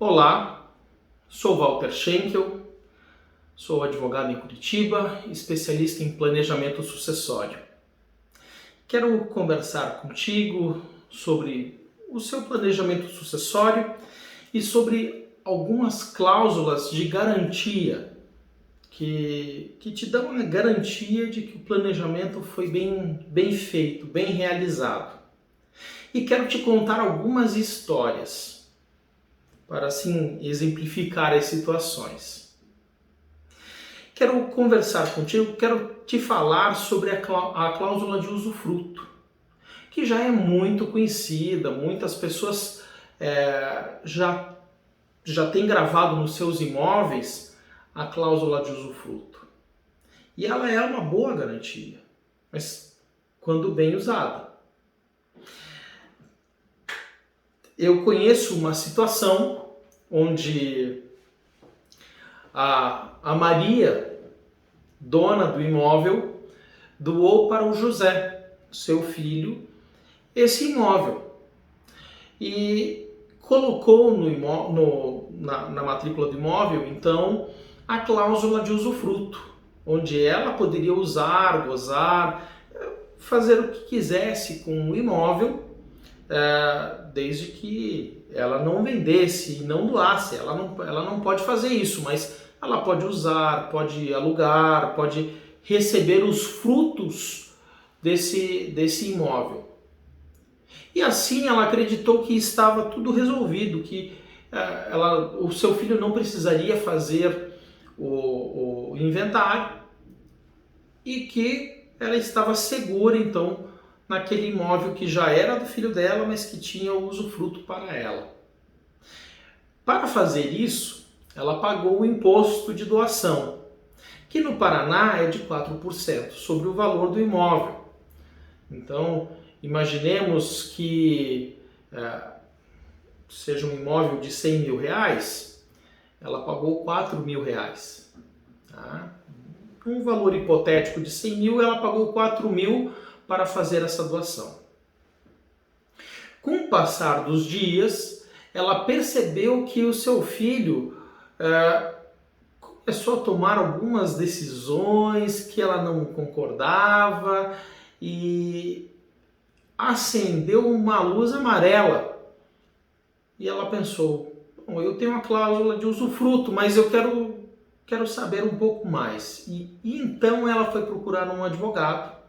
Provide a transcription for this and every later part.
Olá, sou Walter Schenkel, sou advogado em Curitiba, especialista em planejamento sucessório. Quero conversar contigo sobre o seu planejamento sucessório e sobre algumas cláusulas de garantia que te dão a garantia de que o planejamento foi bem feito, bem realizado. E quero te contar algumas histórias para assim exemplificar as situações. Quero conversar contigo, quero te falar sobre a cláusula de usufruto, que já é muito conhecida, muitas pessoas já têm gravado nos seus imóveis a cláusula de usufruto. E ela é uma boa garantia, mas quando bem usada. Eu conheço uma situação onde a Maria, dona do imóvel, doou para o José, seu filho, esse imóvel e colocou na matrícula do imóvel, então, a cláusula de usufruto, onde ela poderia usar, gozar, fazer o que quisesse com o imóvel, desde que ela não vendesse e não doasse. Ela não pode fazer isso, mas ela pode usar, pode alugar, pode receber os frutos desse imóvel. E assim ela acreditou que estava tudo resolvido, que o seu filho não precisaria fazer o inventário e que ela estava segura, então, naquele imóvel que já era do filho dela, mas que tinha o usufruto para ela. Para fazer isso, ela pagou o imposto de doação, que no Paraná é de 4% sobre o valor do imóvel. Então, imaginemos que seja um imóvel de 100 mil reais, ela pagou 4 mil reais. Tá? Um valor hipotético de 100 mil, ela pagou 4 mil para fazer essa doação. Com o passar dos dias, ela percebeu que o seu filho começou a tomar algumas decisões que ela não concordava e acendeu uma luz amarela. E ela pensou, bom, eu tenho uma cláusula de usufruto, mas eu quero saber um pouco mais. E então ela foi procurar um advogado.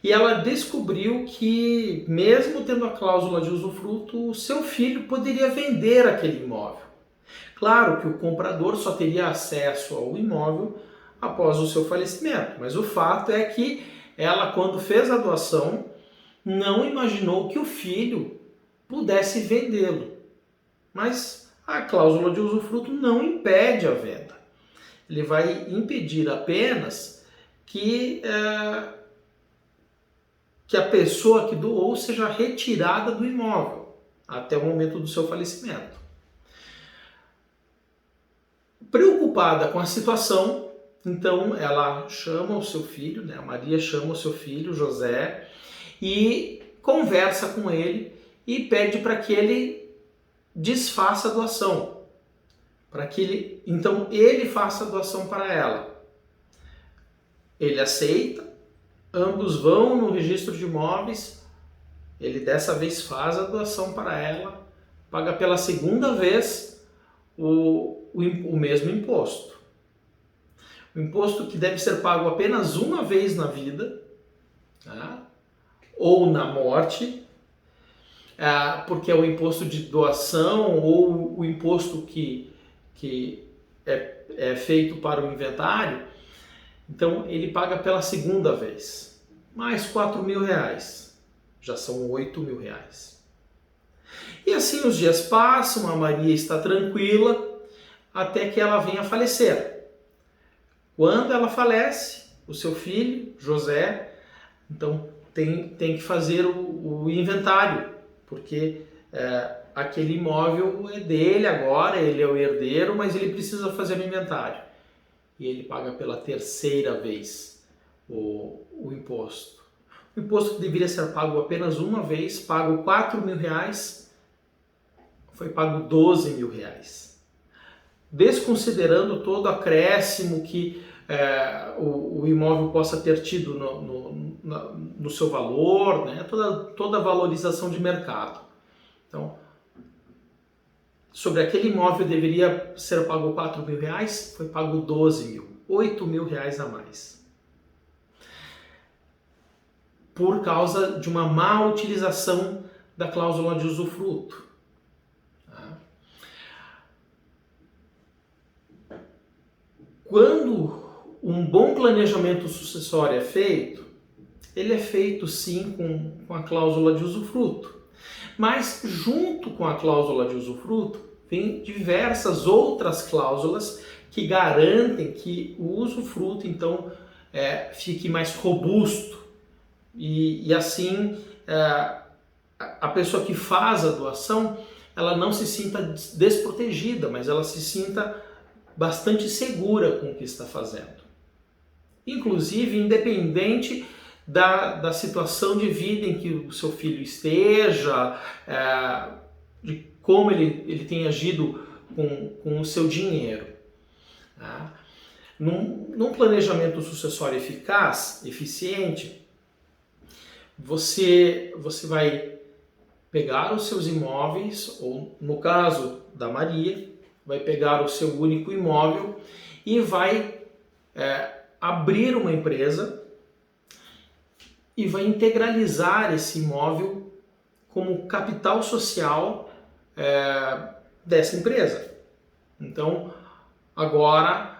E ela descobriu que, mesmo tendo a cláusula de usufruto, o seu filho poderia vender aquele imóvel. Claro que o comprador só teria acesso ao imóvel após o seu falecimento, mas o fato é que ela, quando fez a doação, não imaginou que o filho pudesse vendê-lo. Mas a cláusula de usufruto não impede a venda. Ele vai impedir apenas que a pessoa que doou seja retirada do imóvel até o momento do seu falecimento. Preocupada com a situação, então ela chama o seu filho, a Maria chama o seu filho, José, e conversa com ele e pede para que ele desfaça a doação, para que ele faça a doação para ela. Ele aceita. Ambos vão no registro de imóveis, ele dessa vez faz a doação para ela, paga pela segunda vez o mesmo imposto. O imposto que deve ser pago apenas uma vez na vida, tá? Ou na morte, porque é o imposto de doação ou o imposto que é feito para o inventário. Então ele paga pela segunda vez, mais 4 mil reais, já são 8 mil reais. E assim os dias passam, a Maria está tranquila, até que ela venha a falecer. Quando ela falece, o seu filho, José, então tem que fazer o inventário, porque aquele imóvel é dele agora, ele é o herdeiro, mas ele precisa fazer o inventário. E ele paga pela terceira vez o imposto. O imposto que deveria ser pago apenas uma vez, pago 4 mil reais, foi pago 12 mil reais. Desconsiderando todo acréscimo que o imóvel possa ter tido no seu valor, né? toda a valorização de mercado. Então, sobre aquele imóvel deveria ser pago 4 mil reais, foi pago 12 mil, 8 mil reais a mais. Por causa de uma má utilização da cláusula de usufruto. Quando um bom planejamento sucessório é feito, ele é feito sim com a cláusula de usufruto. Mas junto com a cláusula de usufruto, vem diversas outras cláusulas que garantem que o usufruto então fique mais robusto e assim a pessoa que faz a doação ela não se sinta desprotegida, mas ela se sinta bastante segura com o que está fazendo. Inclusive, independente da situação de vida em que o seu filho esteja, de como ele tem agido com o seu dinheiro. Tá? Num planejamento sucessório eficaz, eficiente, você vai pegar os seus imóveis, ou no caso da Maria, vai pegar o seu único imóvel e vai abrir uma empresa e vai integralizar esse imóvel como capital social dessa empresa. Então, agora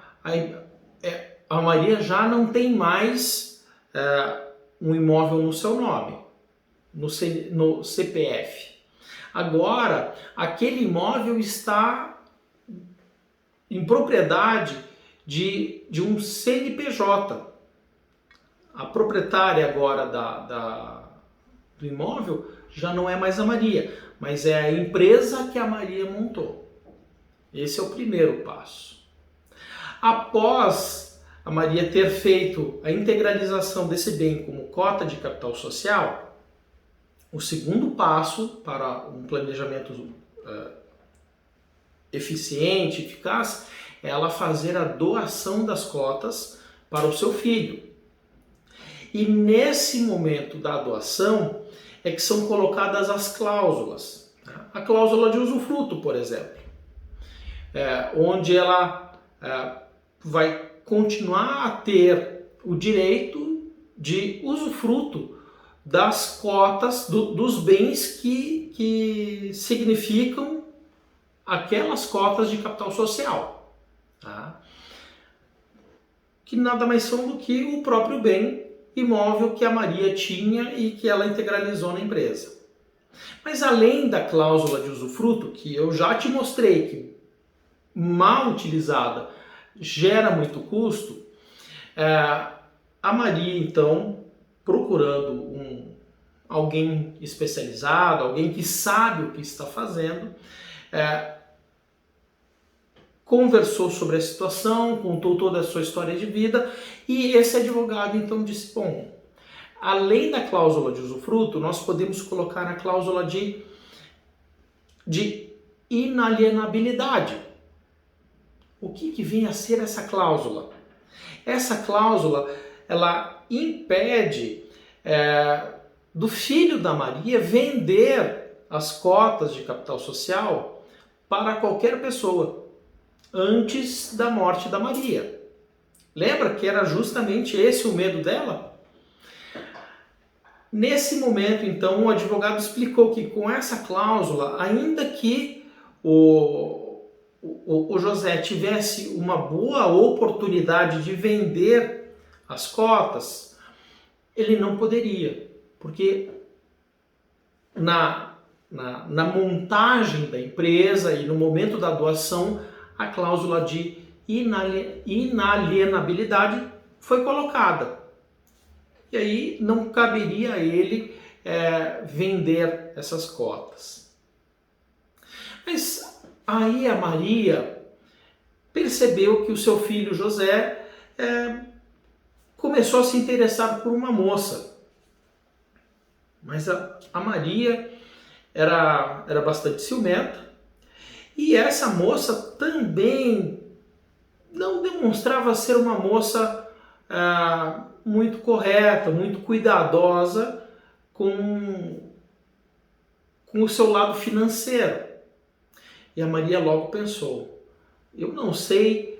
a Maria já não tem mais um imóvel no seu nome, no CPF. Agora, aquele imóvel está em propriedade de um CNPJ. A proprietária agora do imóvel já não é mais a Maria, mas é a empresa que a Maria montou. Esse é o primeiro passo. Após a Maria ter feito a integralização desse bem como cota de capital social, o segundo passo para um planejamento eficiente, eficaz, é ela fazer a doação das cotas para o seu filho. E nesse momento da doação é que são colocadas as cláusulas. A cláusula de usufruto, por exemplo, onde ela vai continuar a ter o direito de usufruto das cotas, dos bens que significam aquelas cotas de capital social. Tá? Que nada mais são do que o próprio bem imóvel que a Maria tinha e que ela integralizou na empresa. Mas além da cláusula de usufruto, que eu já te mostrei que mal utilizada gera muito custo, a Maria então, procurando alguém especializado, alguém que sabe o que está fazendo, conversou sobre a situação, contou toda a sua história de vida e esse advogado então disse, bom, além da cláusula de usufruto, nós podemos colocar a cláusula de inalienabilidade. O que vem a ser essa cláusula? Essa cláusula, ela impede do filho da Maria vender as cotas de capital social para qualquer pessoa antes da morte da Maria. Lembra que era justamente esse o medo dela? Nesse momento, então, o advogado explicou que com essa cláusula, ainda que o José tivesse uma boa oportunidade de vender as cotas, ele não poderia, porque na montagem da empresa e no momento da doação, a cláusula de inalienabilidade foi colocada. E aí não caberia a ele vender essas cotas. Mas aí a Maria percebeu que o seu filho José começou a se interessar por uma moça. Mas a Maria era bastante ciumenta E essa moça também não demonstrava ser uma moça muito correta, muito cuidadosa com o seu lado financeiro. E a Maria logo pensou, eu não sei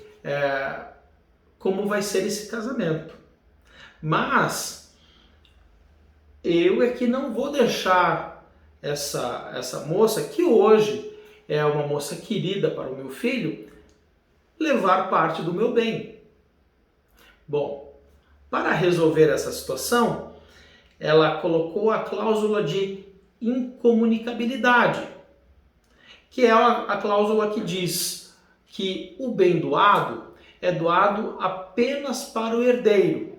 como vai ser esse casamento, mas eu é que não vou deixar essa moça, que hoje é uma moça querida para o meu filho, levar parte do meu bem. Bom, para resolver essa situação, ela colocou a cláusula de incomunicabilidade, que é a cláusula que diz que o bem doado é doado apenas para o herdeiro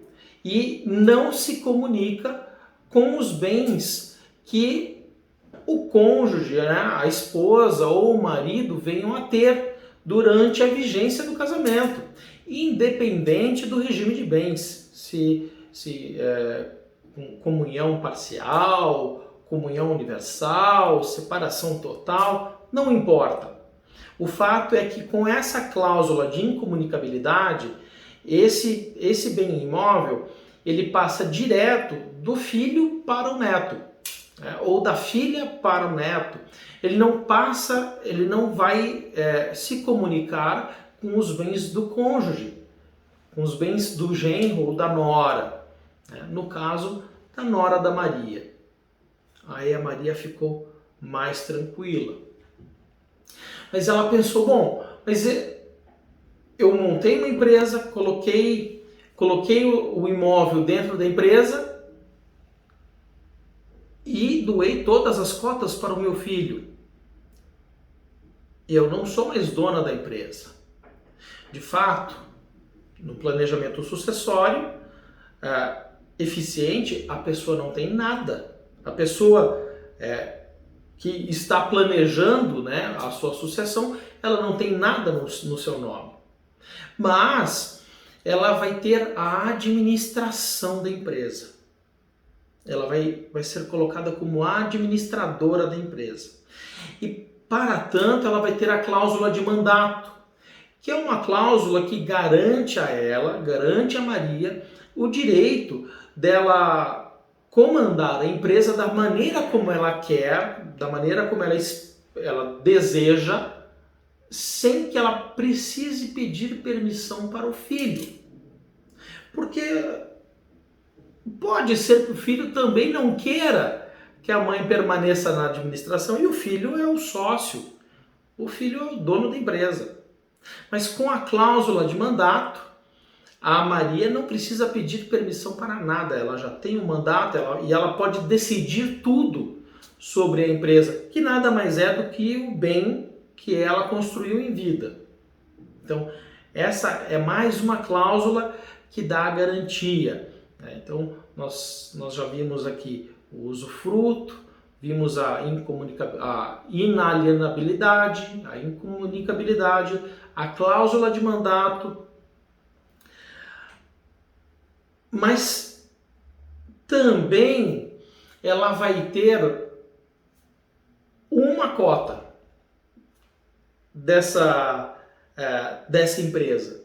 e não se comunica com os bens que o cônjuge, né, a esposa ou o marido venham a ter durante a vigência do casamento, independente do regime de bens, se comunhão parcial, comunhão universal, separação total, não importa. O fato é que com essa cláusula de incomunicabilidade, esse bem imóvel ele passa direto do filho para o neto, né? Ou da filha para o neto. Ele não vai se comunicar com os bens do cônjuge, com os bens do genro ou da nora, né? No caso da nora da Maria. Aí a Maria ficou mais tranquila. Mas ela pensou, bom, mas eu montei uma empresa, coloquei o imóvel dentro da empresa e doei todas as cotas para o meu filho. Eu não sou mais dona da empresa. De fato, no planejamento sucessório eficiente, a pessoa não tem nada. A pessoa que está planejando, né, a sua sucessão, ela não tem nada no seu nome. Mas ela vai ter a administração da empresa. Ela vai ser colocada como administradora da empresa. E, para tanto, ela vai ter a cláusula de mandato, que é uma cláusula que garante a ela, garante a Maria, o direito dela comandar a empresa da maneira como ela quer, da maneira como ela deseja, sem que ela precise pedir permissão para o filho. Porque pode ser que o filho também não queira que a mãe permaneça na administração e o filho é o sócio, o filho é o dono da empresa. Mas com a cláusula de mandato, a Maria não precisa pedir permissão para nada, ela já tem um mandato e ela pode decidir tudo sobre a empresa, que nada mais é do que o bem que ela construiu em vida. Então, essa é mais uma cláusula que dá a garantia, né? Então, nós já vimos aqui o usufruto, vimos a inalienabilidade, a incomunicabilidade, a cláusula de mandato, mas também ela vai ter uma cota dessa empresa.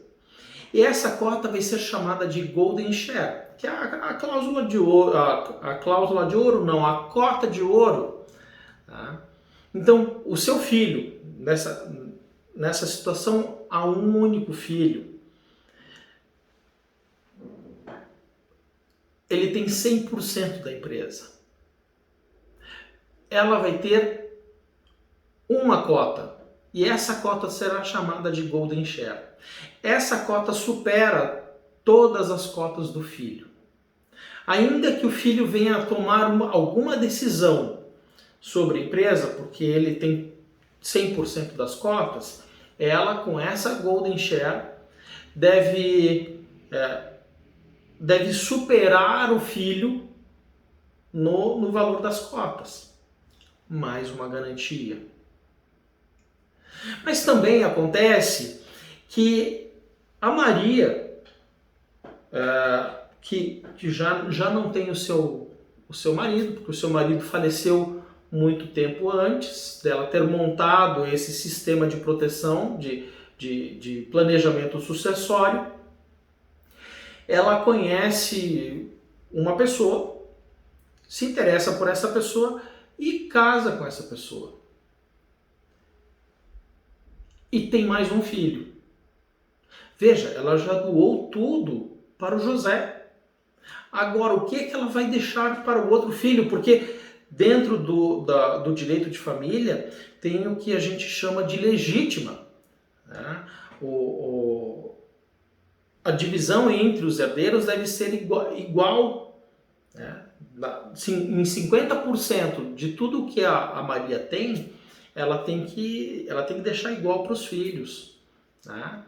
E essa cota vai ser chamada de Golden Share, que é a cláusula de ouro, a cota de ouro. Tá? Então, o seu filho, nessa situação, há um único filho, ele tem 100% da empresa. Ela vai ter uma cota, e essa cota será chamada de Golden Share. Essa cota supera todas as cotas do filho. Ainda que o filho venha a tomar alguma decisão sobre a empresa, porque ele tem 100% das cotas, ela, com essa Golden Share, deve superar o filho no valor das cotas. Mais uma garantia. Mas também acontece que a Maria, que já não tem o seu marido, porque o seu marido faleceu muito tempo antes dela ter montado esse sistema de proteção, de planejamento sucessório. Ela conhece uma pessoa, se interessa por essa pessoa e casa com essa pessoa. E tem mais um filho. Veja, ela já doou tudo para o José. Agora, o que é que ela vai deixar para o outro filho? Porque dentro do direito de família tem o que a gente chama de legítima, né? A divisão entre os herdeiros deve ser igual, né? Em 50% de tudo que a Maria tem, ela tem que deixar igual para os filhos, né?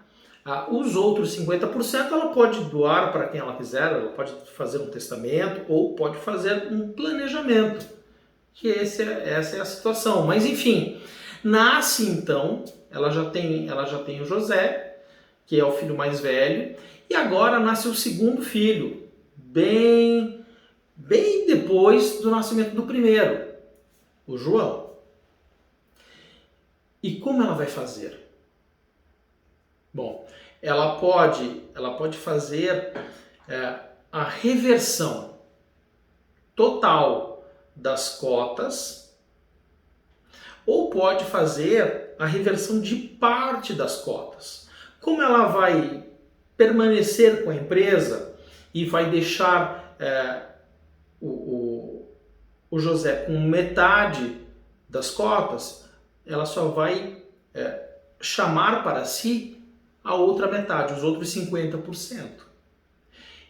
Os outros 50% ela pode doar para quem ela quiser, ela pode fazer um testamento ou pode fazer um planejamento, que essa é a situação. Mas enfim, nasce então, ela já tem o José, que é o filho mais velho, e agora nasce o segundo filho, bem depois do nascimento do primeiro, o João. E como ela vai fazer? Bom, ela pode fazer a reversão total das cotas, ou pode fazer a reversão de parte das cotas. Como ela vai permanecer com a empresa e vai deixar o José com metade das cotas, ela só vai chamar para si a outra metade, os outros 50%.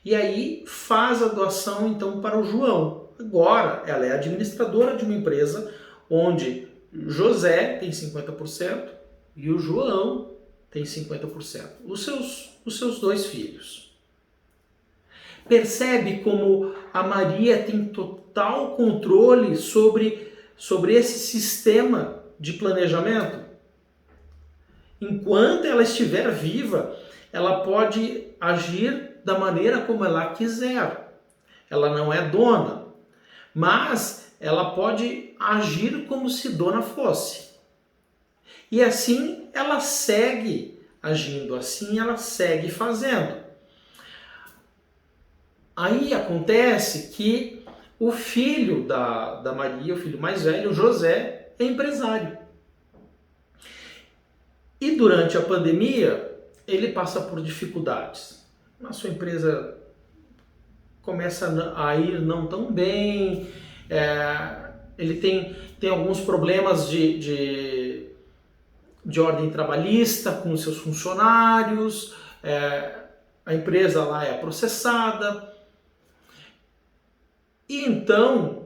E aí faz a doação então para o João. Agora ela é administradora de uma empresa onde José tem 50% e o João tem 50%. Os seus dois filhos. Percebe como a Maria tem total controle sobre esse sistema de planejamento? Enquanto ela estiver viva, ela pode agir da maneira como ela quiser. Ela não é dona, mas ela pode agir como se dona fosse. E assim ela segue agindo, assim ela segue fazendo. Aí acontece que o filho da Maria, o filho mais velho, o José, é empresário. E durante a pandemia, ele passa por dificuldades. A sua empresa começa a ir não tão bem, ele tem alguns problemas de ordem trabalhista com os seus funcionários, a empresa lá é processada. E então,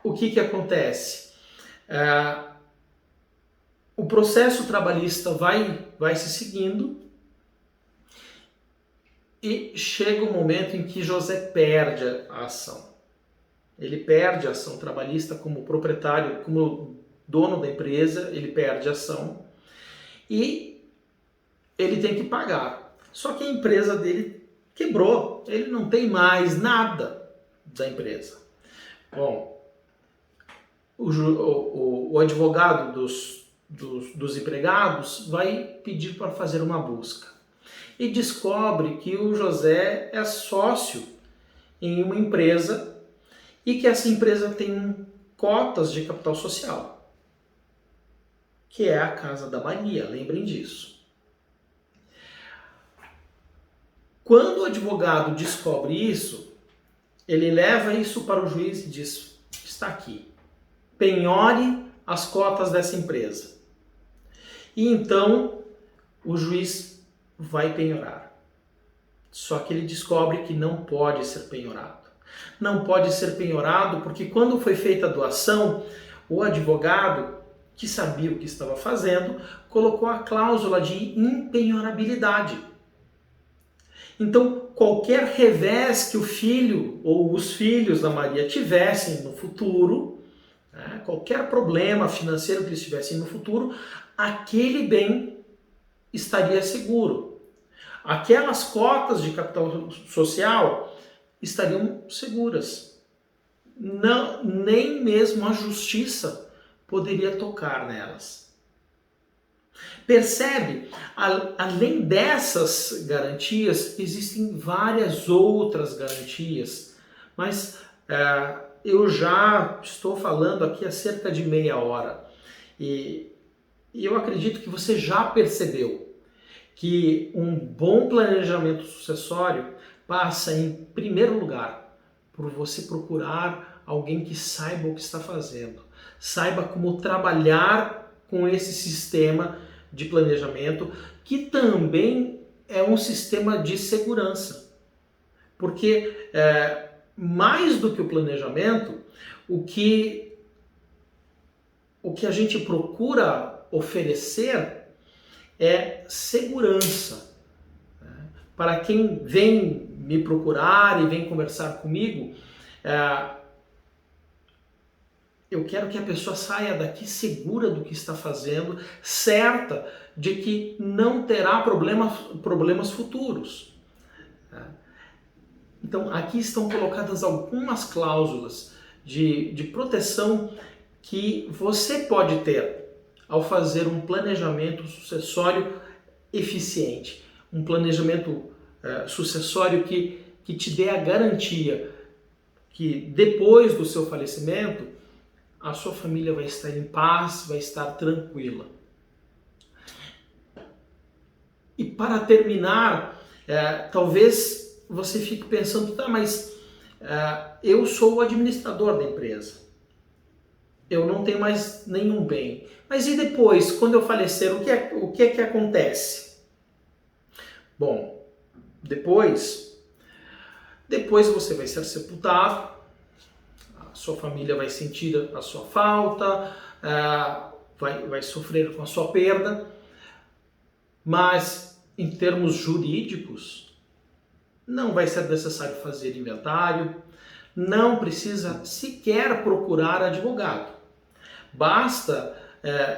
o que acontece? O processo trabalhista vai se seguindo e chega o momento em que José perde a ação. Ele perde a ação trabalhista como proprietário, como dono da empresa, ele perde a ação e ele tem que pagar. Só que a empresa dele quebrou, ele não tem mais nada da empresa. Bom, o advogado dos empregados vai pedir para fazer uma busca e descobre que o José é sócio em uma empresa e que essa empresa tem cotas de capital social, que é a Casa da Maria, lembrem disso. Quando o advogado descobre isso, ele leva isso para o juiz e diz: está aqui, penhore as cotas dessa empresa. E então o juiz vai penhorar. Só que ele descobre que não pode ser penhorado. Não pode ser penhorado porque quando foi feita a doação, o advogado, que sabia o que estava fazendo, colocou a cláusula de impenhorabilidade. Então, qualquer revés que o filho ou os filhos da Maria tivessem no futuro, né, qualquer problema financeiro que eles tivessem no futuro, aquele bem estaria seguro. Aquelas cotas de capital social estariam seguras. não, nem mesmo a justiça poderia tocar nelas. Percebe? Além dessas garantias, existem várias outras garantias, mas eu já estou falando aqui há cerca de meia hora e eu acredito que você já percebeu que um bom planejamento sucessório passa, em primeiro lugar, por você procurar alguém que saiba o que está fazendo, saiba como trabalhar com esse sistema de planejamento, que também é um sistema de segurança. Porque mais do que o planejamento, o que a gente procura oferecer é segurança. Para quem vem me procurar e vem conversar comigo, eu quero que a pessoa saia daqui segura do que está fazendo, certa de que não terá problemas futuros. Então, aqui estão colocadas algumas cláusulas de proteção que você pode ter ao fazer um planejamento sucessório eficiente. Um planejamento sucessório que te dê a garantia que depois do seu falecimento a sua família vai estar em paz, vai estar tranquila. E para terminar, talvez você fique pensando, tá, mas eu sou o administrador da empresa. Eu não tenho mais nenhum bem. Mas e depois, quando eu falecer, o que é que acontece? Bom, depois você vai ser sepultado, a sua família vai sentir a sua falta, vai sofrer com a sua perda, mas em termos jurídicos, não vai ser necessário fazer inventário, não precisa sequer procurar advogado. Basta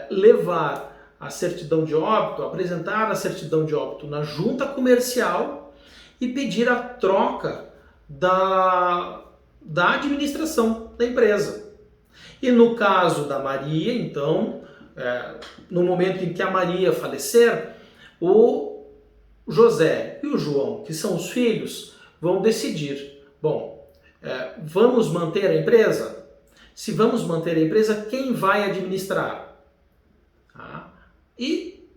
levar a certidão de óbito, apresentar a certidão de óbito na junta comercial e pedir a troca da administração da empresa. E no caso da Maria, então, no momento em que a Maria falecer, o José e o João, que são os filhos, vão decidir, bom, vamos manter a empresa? Se vamos manter a empresa, quem vai administrar? E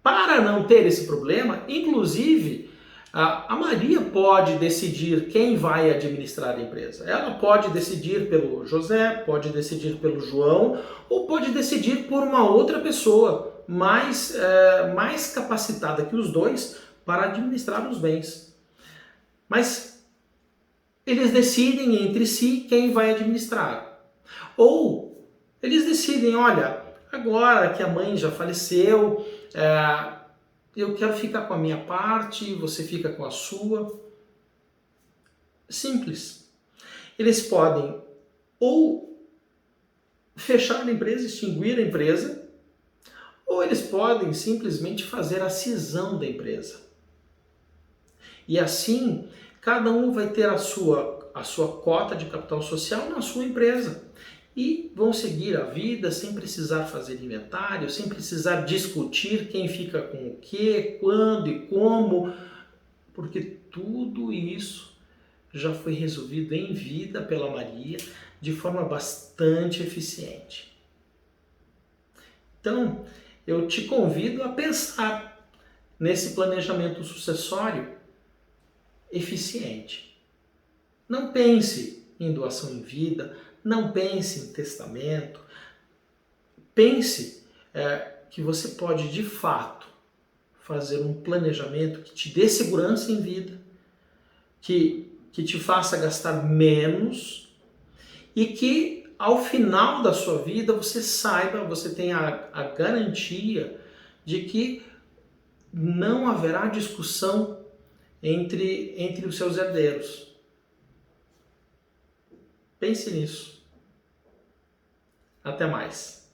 para não ter esse problema, inclusive, a Maria pode decidir quem vai administrar a empresa. Ela pode decidir pelo José, pode decidir pelo João, ou pode decidir por uma outra pessoa mais capacitada que os dois para administrar os bens. Mas eles decidem entre si quem vai administrar. Ou eles decidem, olha, agora que a mãe já faleceu, eu quero ficar com a minha parte, você fica com a sua. Simples. Eles podem ou fechar a empresa, extinguir a empresa, ou eles podem simplesmente fazer a cisão da empresa. E assim, cada um vai ter a sua cota de capital social na sua empresa. E vão seguir a vida sem precisar fazer inventário, sem precisar discutir quem fica com o quê, quando e como, porque tudo isso já foi resolvido em vida pela Maria de forma bastante eficiente. Então, eu te convido a pensar nesse planejamento sucessório eficiente. Não pense em doação em vida, não pense em testamento, pense que você pode de fato fazer um planejamento que te dê segurança em vida, que te faça gastar menos e que ao final da sua vida você saiba, você tenha a garantia de que não haverá discussão entre os seus herdeiros. Pense nisso. Até mais.